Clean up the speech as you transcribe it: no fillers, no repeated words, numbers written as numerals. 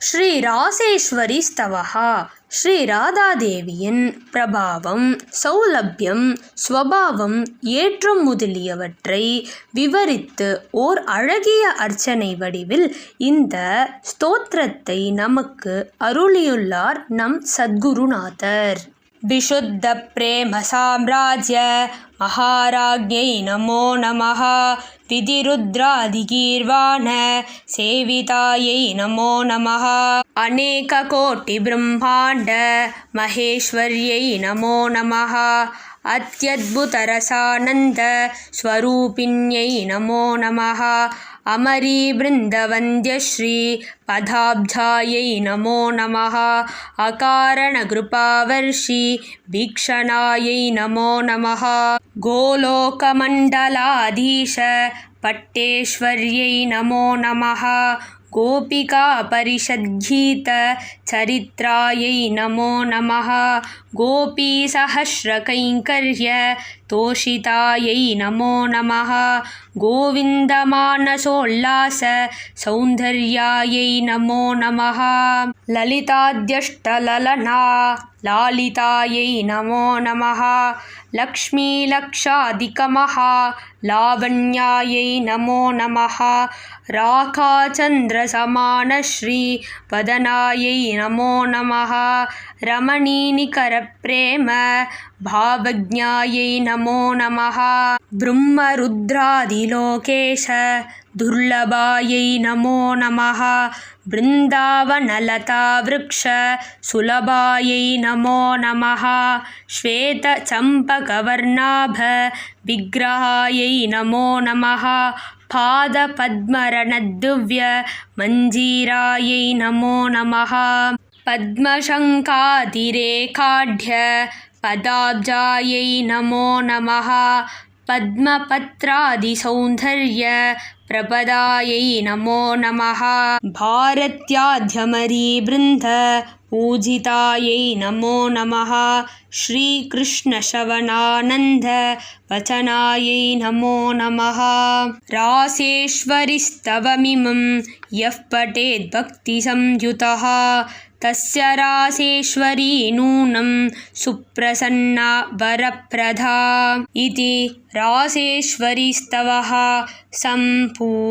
ஸ்ரீராசேஸ்வரி ஸ்தவஹா. ஸ்ரீ ராதாதேவியின் பிரபாவம், சௌலபியம், ஸ்வபாவம், ஏற்றம் முதலியவற்றை விவரித்து ஓர் அழகிய அர்ச்சனை வடிவில் இந்த ஸ்தோத்திரத்தை நமக்கு அருளியுள்ளார் நம் சத்குருநாதர். विशुद्ध प्रेम साम्राज्य महाराज्ञै नमो नमः. विधिरुद्रादिगीर्वाण सेवितायै नमो नमः. अनेक कोटि ब्रह्मांड महेश्वर्यै नमो नमः. अत्यद्भुतरसानंद स्वरूपिण्यै नमो नमः. अमरी वृंदवन्द्यश्री पदाब्जायै नमो नमः. अकारणकृपावर्षि भीक्षणायै नमो नमः. गोलोकमण्डलाधीश पट्टेश्वर्यै नमो नमः. गोपिका परिषद्गीत चरित्रायै नमो नमः. गोपी सहस्रकैङ्कर्य तोषितायै नमो नमः. गोविन्दमानसोल्लास सौन्दर्यायै नमो नमः. ललिताद्यष्टललना लालितायै नमो नमः. लक्ष्मीलक्षाधिकमहा लावण्यायै नमो नमः. राखाचन्द्रसमानश्री वदनायै नमो नमः. रमणीनिकरप्रेम भावज्ञायै नमो नमः. ब्रह्मरुद्रादिलोकेश दुर्लभायै नमो नमः. वृन्दावनलतावृक्ष सुलभायै नमो नमः. श्वेतचम्पकवर्णाभ विग्रहायै नमो नमः. पादपद्मरणदिव्य मञ्जीरायै नमो नमः. पद्मशङ्खादिरेखाढ्य पदाब्जायै नमो नमः. पद्मपत्रादिसौन्दर्य प्रपदायै नमो नमः. भारत्याद्यमरीवृन्द पूजितायै नमो नमः. श्रीकृष्णश्रवणानन्द वचनायै नमो नमः. रासेश्वरीस्तवमिमं यः पठेत् भक्तिसंयुतः तस्य रासेश्वरी नूनं सुप्रसन्ना वरप्रदा. इति रासेश्वरीस्तवः सम्पूर्णम्.